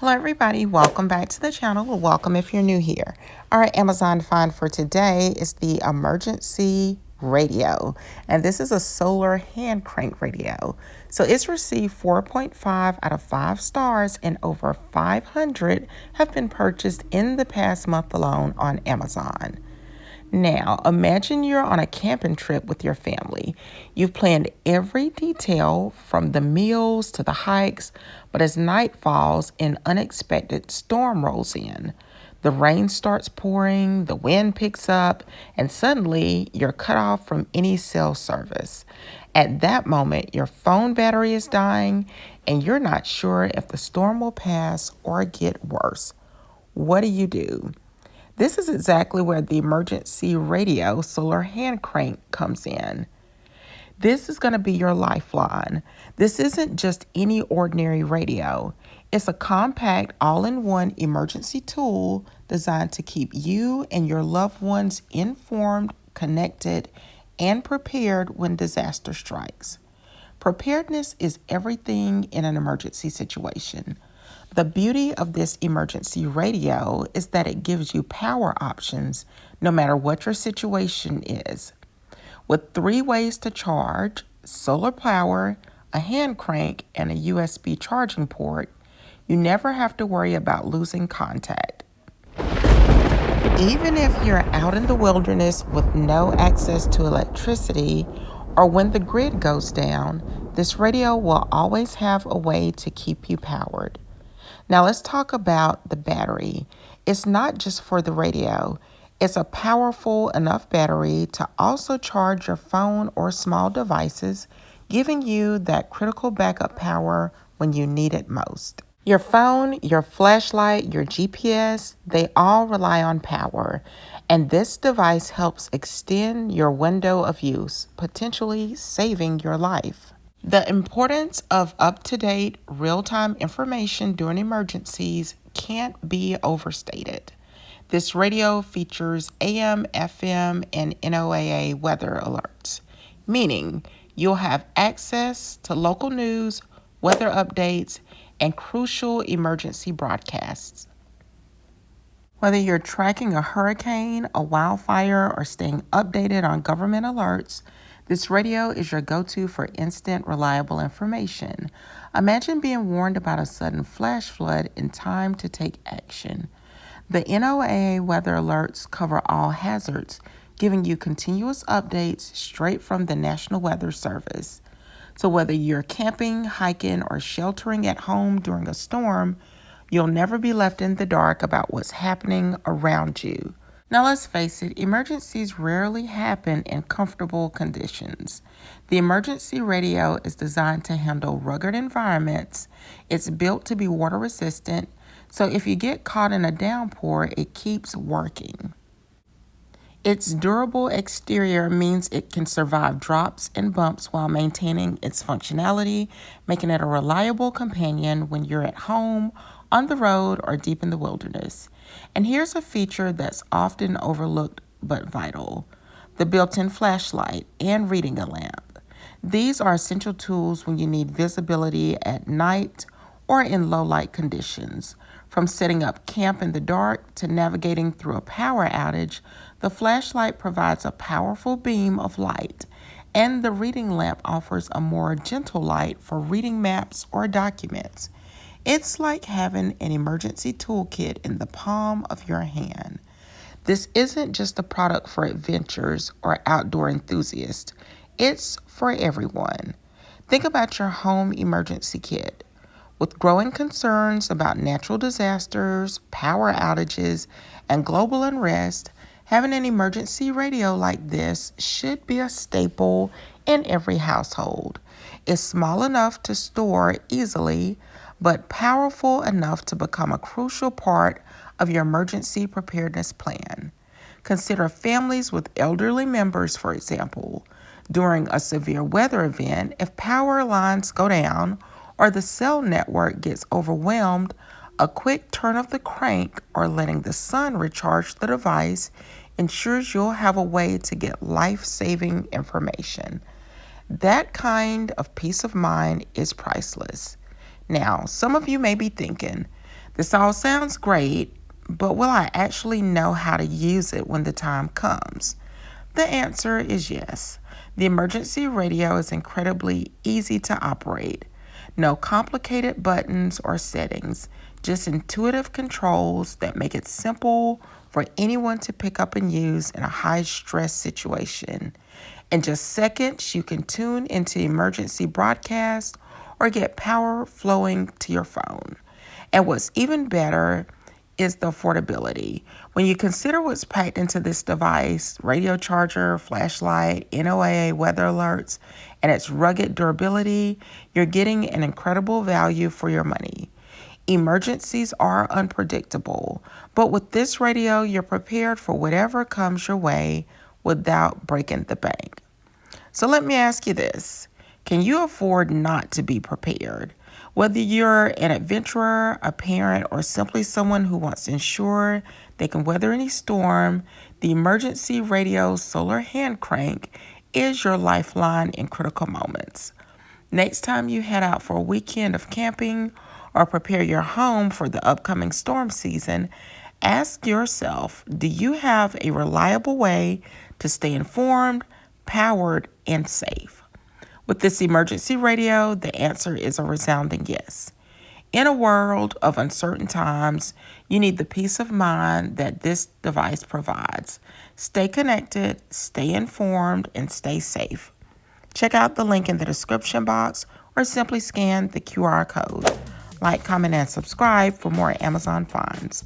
Hello everybody, welcome back to the channel. Well, welcome if you're new here. Our Amazon find for today is the emergency radio, and this is a solar hand crank radio. So it's received 4.5 out of 5 stars, and over 500 have been purchased in the past month alone on Amazon. Now, imagine you're on a camping trip with your family. You've planned every detail from the meals to the hikes, but as night falls, an unexpected storm rolls in. The rain starts pouring, the wind picks up, and suddenly you're cut off from any cell service. At that moment, your phone battery is dying, and you're not sure if the storm will pass or get worse. What do? This is exactly where the emergency radio solar hand crank comes in. This is going to be your lifeline. This isn't just any ordinary radio. It's a compact, all-in-one emergency tool designed to keep you and your loved ones informed, connected, and prepared when disaster strikes. Preparedness is everything in an emergency situation. The beauty of this emergency radio is that it gives you power options no matter what your situation is. With 3 ways to charge, solar power, a hand crank, and a USB charging port, you never have to worry about losing contact. Even if you're out in the wilderness with no access to electricity, or when the grid goes down, this radio will always have a way to keep you powered. Now let's talk about the battery. It's not just for the radio. It's a powerful enough battery to also charge your phone or small devices, giving you that critical backup power when you need it most. Your phone, your flashlight, your GPS, they all rely on power, and this device helps extend your window of use, potentially saving your life. The importance of up-to-date, real-time information during emergencies can't be overstated. This radio features AM, FM, and NOAA weather alerts, meaning you'll have access to local news, weather updates, and crucial emergency broadcasts. Whether you're tracking a hurricane, a wildfire, or staying updated on government alerts, this radio is your go-to for instant, reliable information. Imagine being warned about a sudden flash flood in time to take action. The NOAA weather alerts cover all hazards, giving you continuous updates straight from the National Weather Service. So whether you're camping, hiking, or sheltering at home during a storm, you'll never be left in the dark about what's happening around you. Now let's face it, emergencies rarely happen in comfortable conditions. The emergency radio is designed to handle rugged environments. It's built to be water resistant, so if you get caught in a downpour, it keeps working. Its durable exterior means it can survive drops and bumps while maintaining its functionality, making it a reliable companion when you're at home, on the road, or deep in the wilderness. And here's a feature that's often overlooked but vital: the built-in flashlight and reading a lamp. These are essential tools when you need visibility at night or in low-light conditions. From setting up camp in the dark to navigating through a power outage, the flashlight provides a powerful beam of light, and the reading lamp offers a more gentle light for reading maps or documents. It's like having an emergency toolkit in the palm of your hand. This isn't just a product for adventurers or outdoor enthusiasts. It's for everyone. Think about your home emergency kit. With growing concerns about natural disasters, power outages, and global unrest, having an emergency radio like this should be a staple in every household. It's small enough to store easily, but powerful enough to become a crucial part of your emergency preparedness plan. Consider families with elderly members, for example. During a severe weather event, if power lines go down or the cell network gets overwhelmed, a quick turn of the crank or letting the sun recharge the device ensures you'll have a way to get life-saving information. That kind of peace of mind is priceless. Now, some of you may be thinking, This all sounds great, but will I actually know how to use it when the time comes? The answer is yes. The emergency radio is incredibly easy to operate. No complicated buttons or settings, just intuitive controls that make it simple for anyone to pick up and use in a high stress situation. In just seconds, you can tune into emergency broadcast or get power flowing to your phone. And what's even better is the affordability. When you consider what's packed into this device, radio charger, flashlight, NOAA weather alerts, and its rugged durability, you're getting an incredible value for your money. Emergencies are unpredictable, but with this radio, you're prepared for whatever comes your way without breaking the bank. So let me ask you this. Can you afford not to be prepared? Whether you're an adventurer, a parent, or simply someone who wants to ensure they can weather any storm, the emergency radio solar hand crank is your lifeline in critical moments. Next time you head out for a weekend of camping or prepare your home for the upcoming storm season, ask yourself, do you have a reliable way to stay informed, powered, and safe? With this emergency radio, the answer is a resounding yes. In a world of uncertain times, you need the peace of mind that this device provides. Stay connected, stay informed, and stay safe. Check out the link in the description box or simply scan the QR code. Like, comment, and subscribe for more Amazon finds.